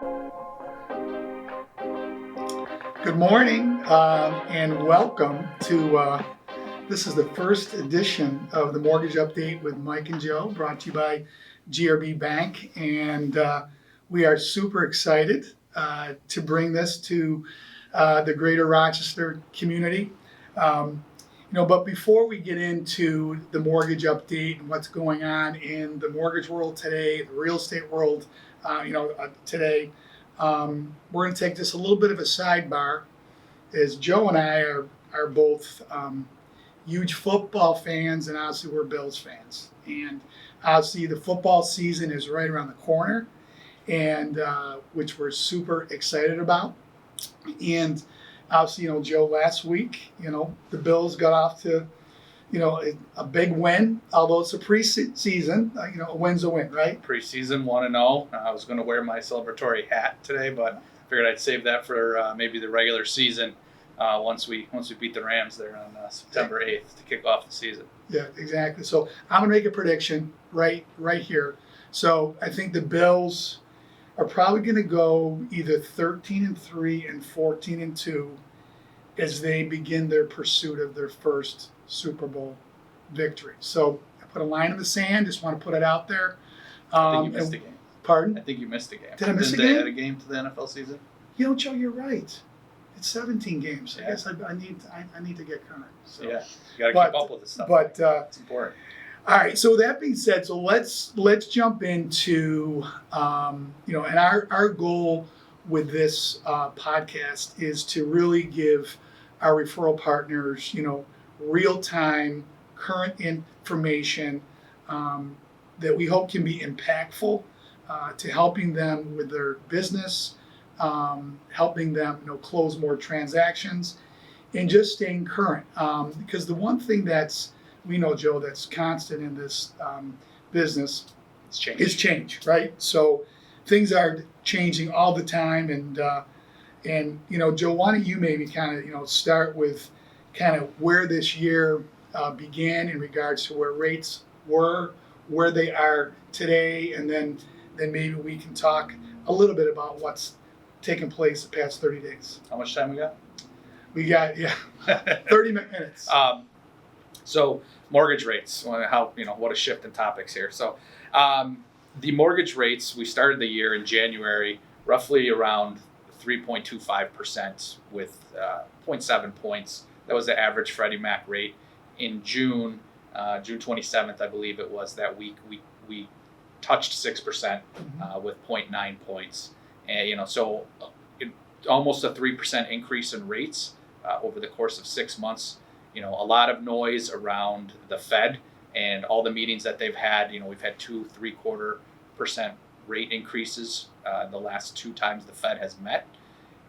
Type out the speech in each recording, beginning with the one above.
Good morning and welcome to this is the first edition of the Mortgage Update with Mike and Joe, brought to you by GRB Bank, and we are super excited to bring this to the greater Rochester community. But before we get into the mortgage update and what's going on in the mortgage world today, the real estate world, today, we're going to take this a little bit of a sidebar, as Joe and I are both huge football fans, and obviously we're Bills fans. And obviously the football season is right around the corner, and which we're super excited about. And obviously, Joe, last week, the Bills got off to, a big win, although it's a preseason, a win's a win, right? Preseason 1-0. I was going to wear my celebratory hat today, but figured I'd save that for maybe the regular season once we beat the Rams there on September 8th to kick off the season. Yeah, exactly. So I'm going to make a prediction right here. So I think the Bills are probably going to go either 13-3 and 14-2 as they begin their pursuit of their first Super Bowl victory. So I put a line in the sand. Just want to put it out there. I think you missed a game. Pardon? I think you missed a game. Did I miss a game? Did they game? add a game to the NFL season? Joe, you're right. It's 17 games. I guess I need to get current. So. Yeah, you got to keep up with this stuff. But it's important. All right. So that being said, so let's jump into and our goal with this podcast is to really give our referral partners real-time current information that we hope can be impactful to helping them with their business, helping them close more transactions, and just staying current. Because the one thing we know, Joe, that's constant in this business is change, right? So things are changing all the time, and Joe, why don't you maybe kind of start with kind of where this year began in regards to where rates were, where they are today, and then maybe we can talk a little bit about what's taken place the past 30 days. How much time we got? We got 30 minutes. So mortgage rates, what a shift in topics here. So the mortgage rates, we started the year in January roughly around 3.25% with 0.7 points. That was the average Freddie Mac rate. In June 27th, I believe it was, that week, we touched 6% with 0.9 points. And, so almost a 3% increase in rates over the course of 6 months. A lot of noise around the Fed and all the meetings that they've had. We've had 2.75% rate increases the last two times the Fed has met.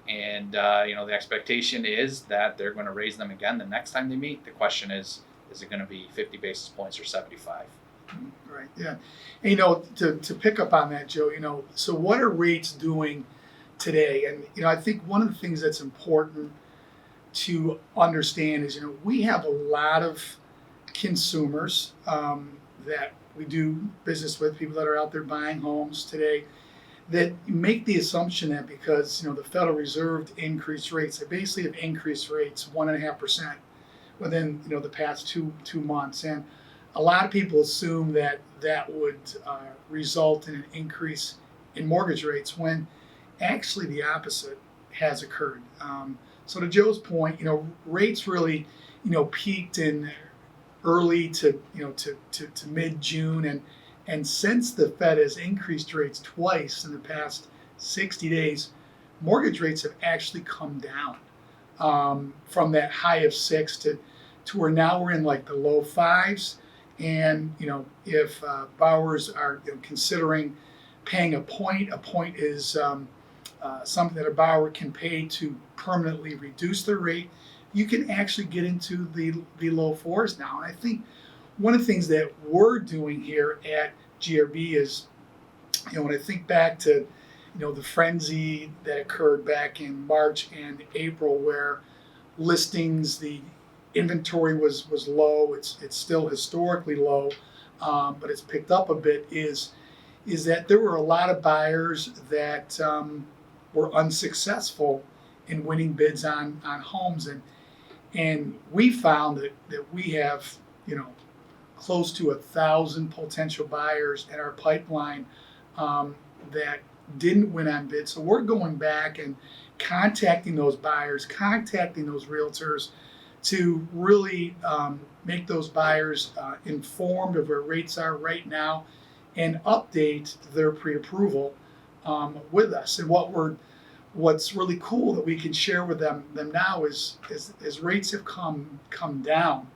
And, the expectation is that they're going to raise them again the next time they meet. The question is it going to be 50 basis points or 75? Right, yeah. And, to pick up on that, Joe, so what are rates doing today? And, I think one of the things that's important to understand is, we have a lot of consumers that we do business with, people that are out there buying homes today, that make the assumption that because, the Federal Reserve increased rates, they basically have increased rates 1.5% within, the past two months. And a lot of people assume that would result in an increase in mortgage rates when actually the opposite has occurred. So to Joe's point, rates really, peaked in early to mid-June, and since the Fed has increased rates twice in the past 60 days, mortgage rates have actually come down from that high of 6 to where now we're in like the low 5s. And if borrowers are considering paying a point is something that a borrower can pay to permanently reduce their rate. You can actually get into the low 4s now. And I think one of the things that we're doing here at GRB is, when I think back to, the frenzy that occurred back in March and April, where listings, the inventory was low. It's still historically low, but it's picked up a bit. Is is that there were a lot of buyers that were unsuccessful in winning bids on homes, and we found that we have, close to 1,000 potential buyers in our pipeline that didn't win on bids. So we're going back and contacting those buyers, contacting those realtors to really make those buyers informed of where rates are right now and update their pre-approval with us. And what's really cool that we can share with them now is rates have come down,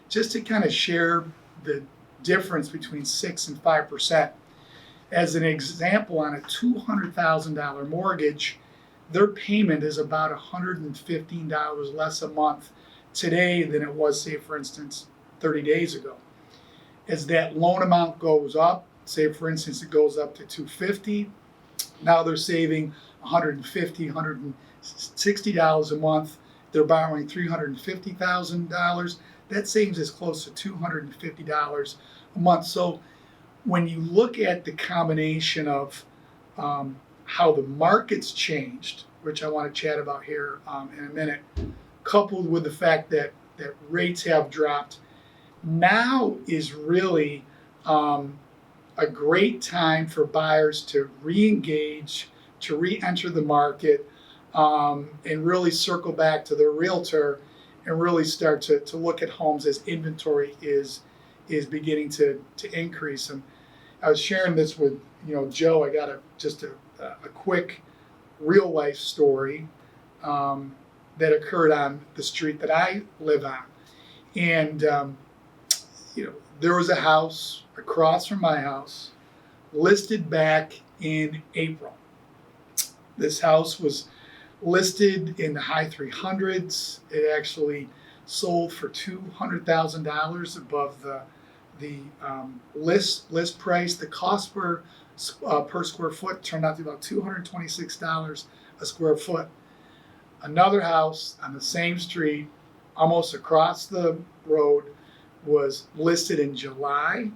just to kind of share the difference between 6 and 5%. As an example, on a $200,000 mortgage, their payment is about $115 less a month today than it was, say, for instance, 30 days ago. As that loan amount goes up, say, for instance, it goes up to $250, now they're saving $150, $160 a month. They're borrowing $350,000. That savings is close to $250 a month. So when you look at the combination of how the market's changed, which I want to chat about here in a minute, coupled with the fact that rates have dropped, now is really a great time for buyers to re-engage, to re-enter the market, and really circle back to their realtor and really start to look at homes as inventory is beginning to increase. And I was sharing this with Joe. I got just a quick real life story that occurred on the street that I live on, and there was a house across from my house listed back in April. This house was listed in the high 300s. It actually sold for $200,000 above the list price. The cost per square foot turned out to be about $226 a square foot. Another house on the same street, almost across the road, was listed in July,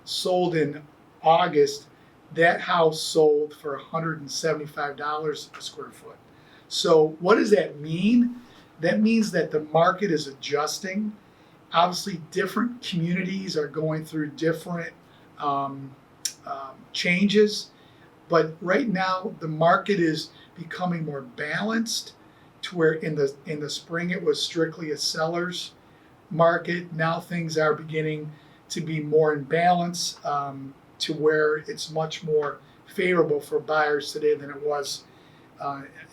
sold in August. That house sold for $175 a square foot. So what does that mean? That means that the market is adjusting. Obviously, different communities are going through different changes, but right now the market is becoming more balanced, to where in the spring it was strictly a seller's market. Now things are beginning to be more in balance, to where it's much more favorable for buyers today than it was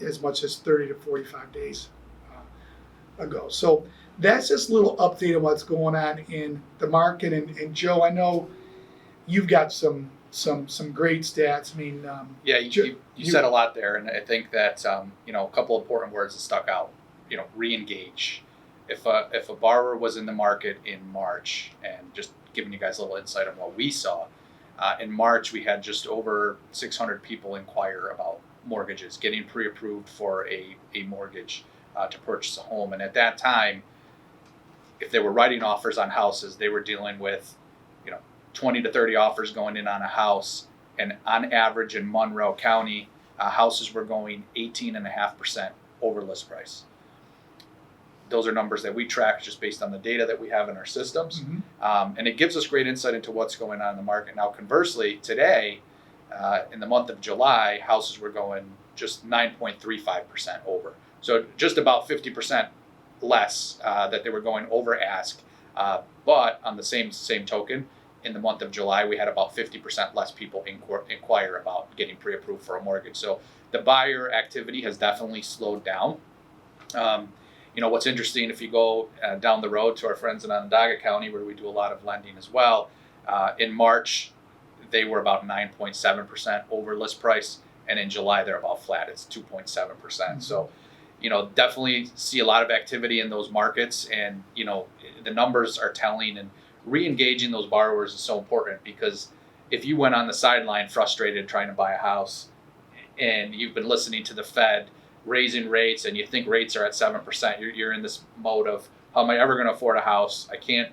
as much as 30 to 45 days ago. So that's just a little update on what's going on in the market. And Joe, I know you've got some great stats. I mean, yeah, you said a lot there, and I think that a couple important words that stuck out. Re-engage. If a borrower was in the market in March, and just giving you guys a little insight on what we saw, in March we had just over 600 people inquire about mortgages, getting pre-approved for a mortgage to purchase a home. And at that time, if they were writing offers on houses, they were dealing with 20 to 30 offers going in on a house, and on average in Monroe County, houses were going 18.5% over list price. Those are numbers that we track just based on the data that we have in our systems. Mm-hmm. And it gives us great insight into what's going on in the market. Now, conversely, today, in the month of July, houses were going just 9.35% over. So just about 50% less that they were going over ask. But on the same token, in the month of July, we had about 50% less people inquire about getting pre-approved for a mortgage. So the buyer activity has definitely slowed down. What's interesting, if you go down the road to our friends in Onondaga County, where we do a lot of lending as well, in March, they were about 9.7% over list price, and in July, they're about flat. It's 2.7%. Mm-hmm. So, definitely see a lot of activity in those markets, and, the numbers are telling, and re-engaging those borrowers is so important, because if you went on the sideline frustrated trying to buy a house, and you've been listening to the Fed raising rates, and you think rates are at 7%, you're in this mode of, how am I ever going to afford a house? I can't,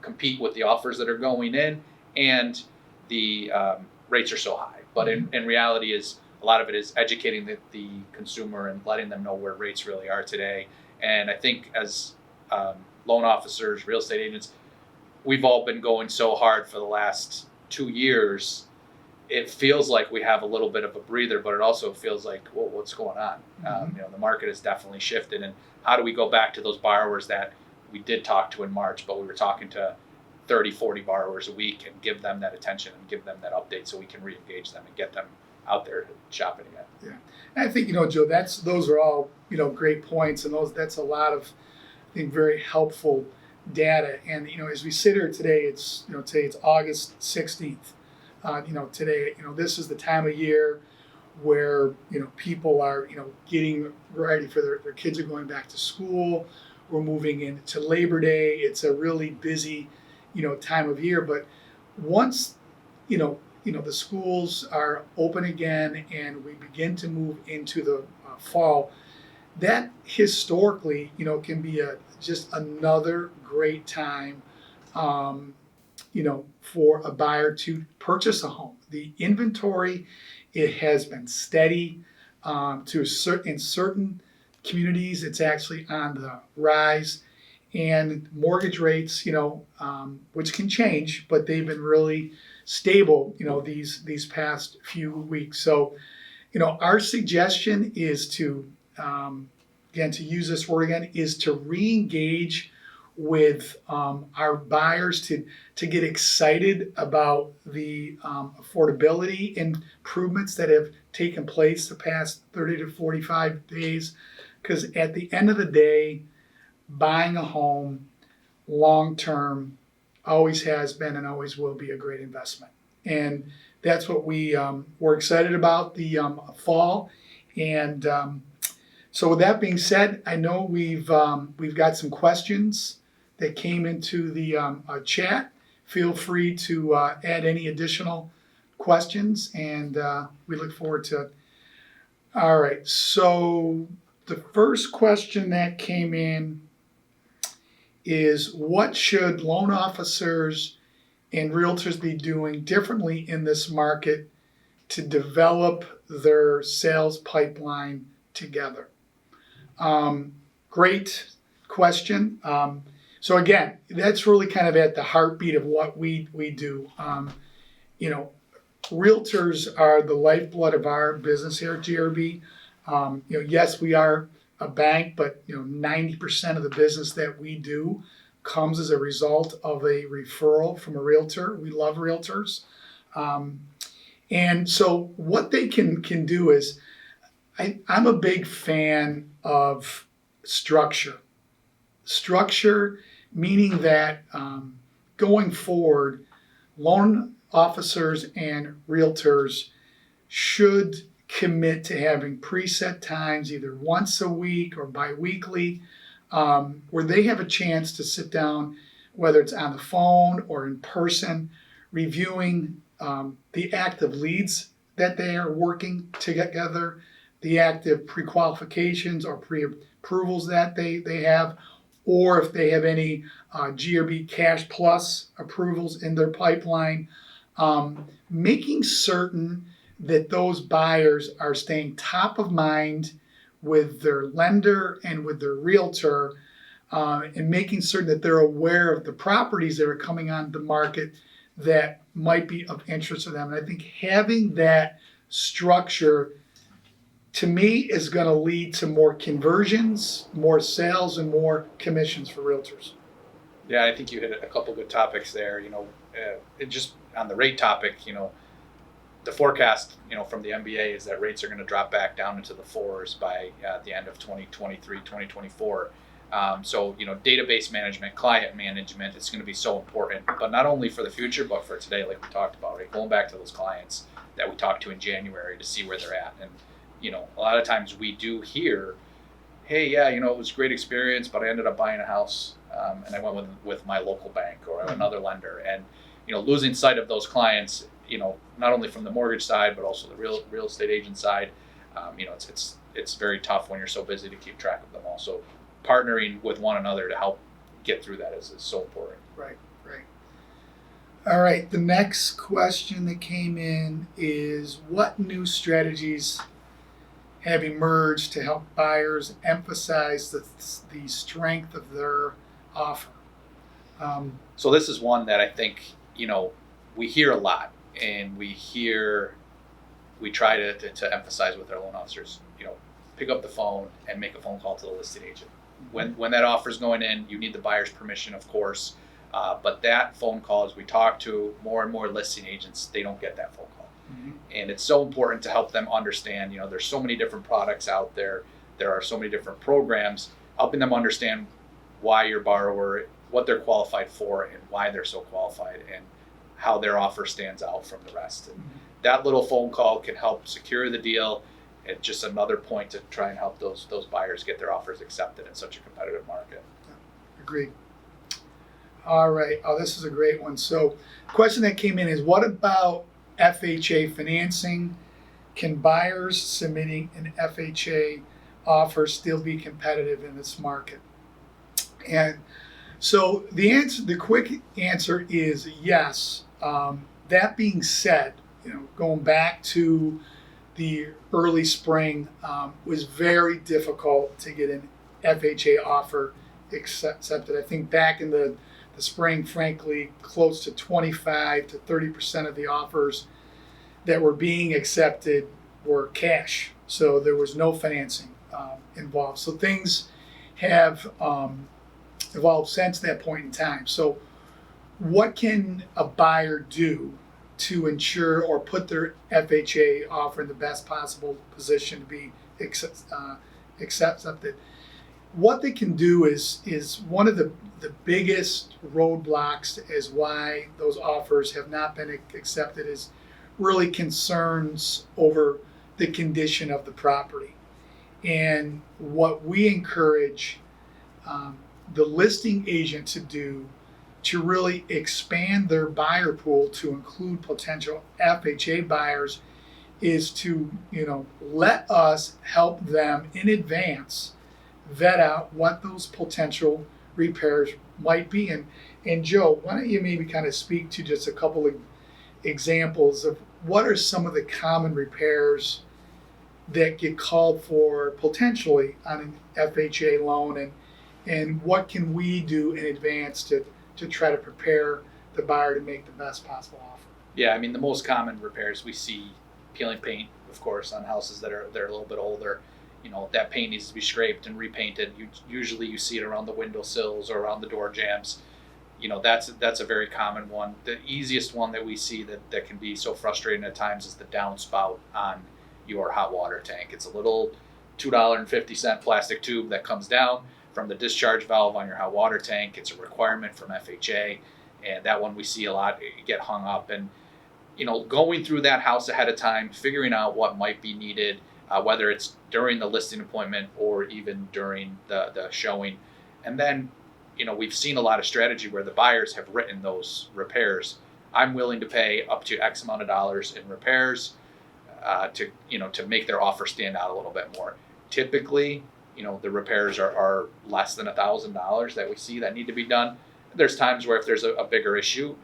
compete with the offers that are going in. And the rates are so high. But in reality, is a lot of it is educating the consumer and letting them know where rates really are today. And I think as loan officers, real estate agents, we've all been going so hard for the last 2 years. It feels like we have a little bit of a breather, but it also feels like, well, what's going on? The market has definitely shifted. And how do we go back to those borrowers that we did talk to in March, but we were talking to 30, 40 borrowers a week, and give them that attention and give them that update so we can re-engage them and get them out there shopping again. Yeah, and I think, Joe, those are all, great points, and that's a lot of, I think, very helpful data. And, as we sit here today, it's August 16th. Today, this is the time of year where, people are, getting ready for their kids are going back to school. We're moving into Labor Day. It's a really busy, time of year. But once, the schools are open again and we begin to move into the fall, that historically, can be just another great time, for a buyer to purchase a home. The inventory, it has been steady. In certain communities, it's actually on the rise, and mortgage rates, which can change, but they've been really stable, these past few weeks. So, our suggestion is to, again, to use this word again, is to re-engage with our buyers to get excited about the affordability improvements that have taken place the past 30 to 45 days. Because at the end of the day, buying a home long-term always has been and always will be a great investment. And that's what we're excited about the fall. And so with that being said, I know we've got some questions that came into the chat. Feel free to add any additional questions, and we look forward to it. All right, so the first question that came in is, what should loan officers and realtors be doing differently in this market to develop their sales pipeline together? Great question. So again, that's really kind of at the heartbeat of what we do. Realtors are the lifeblood of our business here at GRB. Yes, we are a bank, but 90% of the business that we do comes as a result of a referral from a realtor. We love realtors. And so what they can do is, I'm a big fan of structure. Structure meaning that going forward, loan officers and realtors should commit to having preset times, either once a week or bi-weekly, where they have a chance to sit down, whether it's on the phone or in person, reviewing the active leads that they are working together, the active pre-qualifications or pre-approvals that they have, or if they have any GRB Cash Plus approvals in their pipeline, making certain that those buyers are staying top of mind with their lender and with their realtor, and making certain that they're aware of the properties that are coming on the market that might be of interest to them. And I think having that structure, to me, is going to lead to more conversions, more sales, and more commissions for realtors. Yeah, I think you hit a couple good topics there. Just on the rate topic, the forecast, from the MBA is that rates are going to drop back down into the fours by the end of 2023, 2024. So, database management, client management, it's going to be so important, but not only for the future, but for today, like we talked about, right? Going back to those clients that we talked to in January to see where they're at. And, a lot of times we do hear, hey, yeah, it was a great experience, but I ended up buying a house, and I went with my local bank or another lender. And, losing sight of those clients, not only from the mortgage side, but also the real estate agent side, it's very tough when you're so busy to keep track of them all. So partnering with one another to help get through that is so important. Right. All right, the next question that came in is what new strategies have emerged to help buyers emphasize the strength of their offer? So this is one that I think, we hear a lot, and we try to emphasize with our loan officers, pick up the phone and make a phone call to the listing agent. When that offer is going in, you need the buyer's permission, of course. But that phone call, as we talk to more and more listing agents, they don't get that phone call. Mm-hmm. And it's so important to help them understand, there's so many different products out there. There are so many different programs, helping them understand why your borrower, what they're qualified for and why they're so qualified and how their offer stands out from the rest. And that little phone call can help secure the deal. It's just another point to try and help those buyers get their offers accepted in such a competitive market. Agreed. All right. Oh, this is a great one. So, question that came in is, what about FHA financing? Can buyers submitting an FHA offer still be competitive in this market? And so the quick answer is yes. That being said, going back to the early spring, was very difficult to get an FHA offer accepted. I think back in the spring, frankly, close to 25 to 30% of the offers that were being accepted were cash. So there was no financing involved. So things have evolved since that point in time. So what can a buyer do to ensure or put their FHA offer in the best possible position to be accepted? What they can do is one of the biggest roadblocks as why those offers have not been accepted is really concerns over the condition of the property. And what we encourage the listing agent to do to really expand their buyer pool to include potential FHA buyers is to, let us help them in advance vet out what those potential repairs might be. And Joe, why don't you maybe kind of speak to just a couple of examples of what are some of the common repairs that get called for potentially on an FHA loan, and what can we do in advance to try to prepare the buyer to make the best possible offer? Yeah, I mean, the most common repairs we see, peeling paint, of course, on houses that are a little bit older. That paint needs to be scraped and repainted. Usually you see it around the windowsills or around the door jambs. That's a very common one. The easiest one that we see that can be so frustrating at times is the downspout on your hot water tank. It's a little $2.50 plastic tube that comes down from the discharge valve on your hot water tank. It's a requirement from FHA, and that one we see a lot get hung up. And going through that house ahead of time, figuring out what might be needed, whether it's during the listing appointment or even during the showing. And then we've seen a lot of strategy where the buyers have written those repairs. I'm willing to pay up to X amount of dollars in repairs to make their offer stand out a little bit more. Typically, the repairs are less than $1,000 that we see that need to be done. There's times where if there's a bigger issue,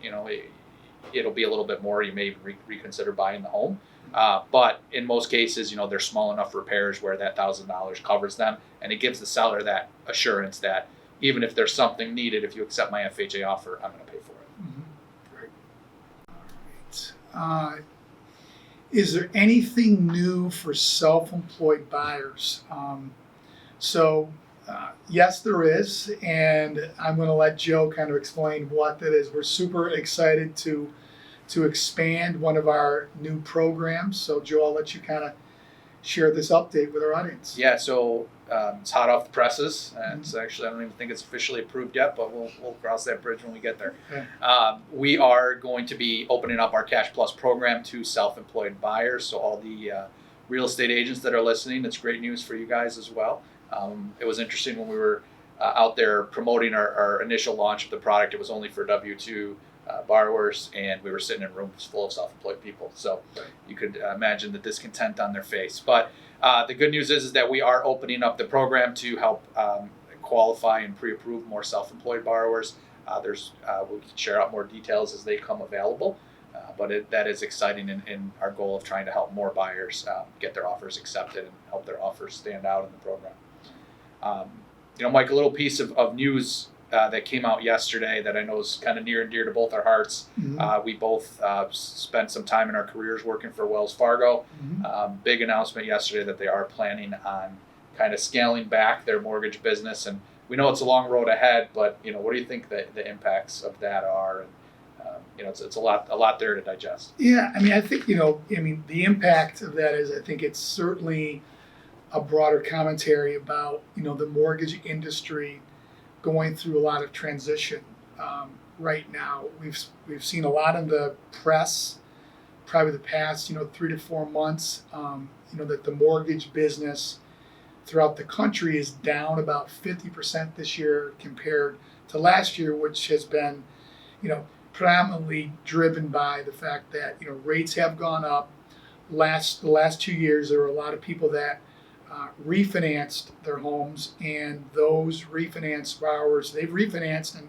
it'll be a little bit more. You may even reconsider buying the home. But in most cases, they're small enough repairs where that $1,000 covers them, and it gives the seller that assurance that even if there's something needed, if you accept my FHA offer, I'm going to pay for it. Mm-hmm. Great. All right. Is there anything new for self-employed buyers? Yes, there is, and I'm going to let Joe kind of explain what that is. We're super excited to expand one of our new programs. So, Joe, I'll let you kind of share this update with our audience. Yeah, so it's hot off the presses, and it's actually, I don't even think it's officially approved yet, but we'll cross that bridge when we get there. Okay. We are going to be opening up our Cash Plus program to self-employed buyers. So all the real estate agents that are listening, it's great news for you guys as well. It was interesting when we were out there promoting our initial launch of the product. It was only for W-2 borrowers, and we were sitting in rooms full of self-employed people. So you could imagine the discontent on their face. But the good news is that we are opening up the program to help qualify and pre-approve more self-employed borrowers. We'll share out more details as they come available. But that is exciting in our goal of trying to help more buyers get their offers accepted and help their offers stand out in the program. Mike, a little piece of news that came out yesterday that I know is kind of near and dear to both our hearts. Mm-hmm. We both spent some time in our careers working for Wells Fargo. Mm-hmm. Big announcement yesterday that they are planning on kind of scaling back their mortgage business, and we know it's a long road ahead. But what do you think the impacts of that are? And it's a lot there to digest. Yeah, I mean, I think the impact of that is, I think it's certainly a broader commentary about the mortgage industry going through a lot of transition right now. We've seen a lot in the press, probably the past 3 to 4 months. That the mortgage business throughout the country is down about 50% this year compared to last year, which has been predominantly driven by the fact that rates have gone up. The last 2 years, there were a lot of people that refinanced their homes, and those refinance borrowers, they've refinanced,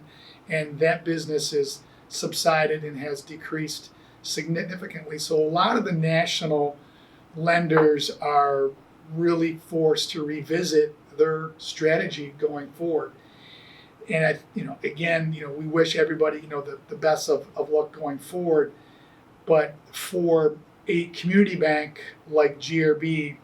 and that business has subsided and has decreased significantly. So a lot of the national lenders are really forced to revisit their strategy going forward. And again, we wish everybody the best of luck going forward. But for a community bank like GRB,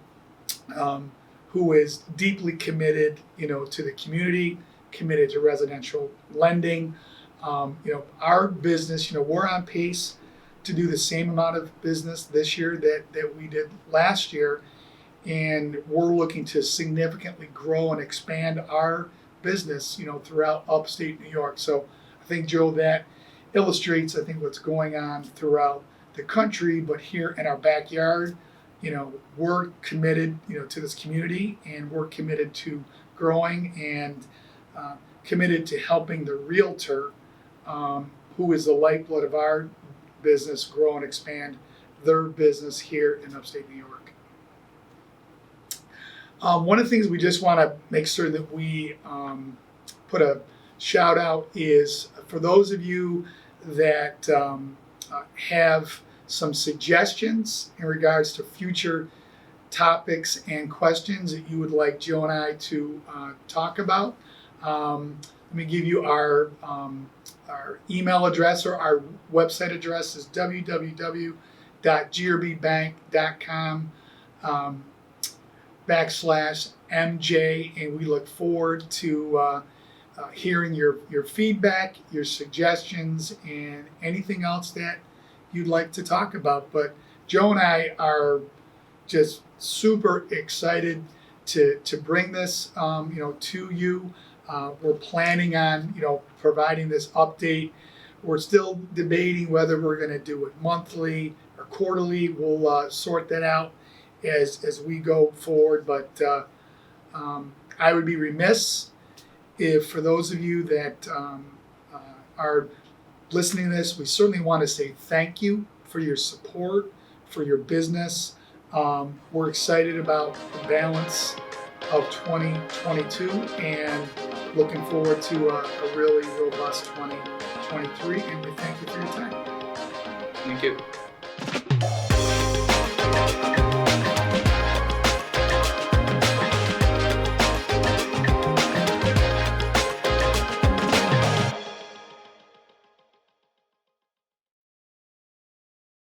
who is deeply committed, to the community, committed to residential lending. Our business, we're on pace to do the same amount of business this year that we did last year, and we're looking to significantly grow and expand our business, throughout upstate New York. So I think, Joe, that illustrates, I think, what's going on throughout the country, but here in our backyard. We're committed, to this community, and we're committed to growing and committed to helping the realtor, who is the lifeblood of our business, grow and expand their business here in upstate New York. One of the things we just want to make sure that we put a shout out is for those of you that have some suggestions in regards to future topics and questions that you would like Joe and I to talk about. Let me give you our email address, or our website address is www.grбbank.com /MJ, and we look forward to hearing your feedback, your suggestions, and anything else that you'd like to talk about. But Joe and I are just super excited to bring this to you. We're planning on providing this update. We're still debating whether we're going to do it monthly or quarterly. We'll sort that out as we go forward. But I would be remiss if, for those of you that are listening to this, we certainly want to say thank you for your support, for your business. We're excited about the balance of 2022 and looking forward to a really robust 2023. And we thank you for your time. Thank you.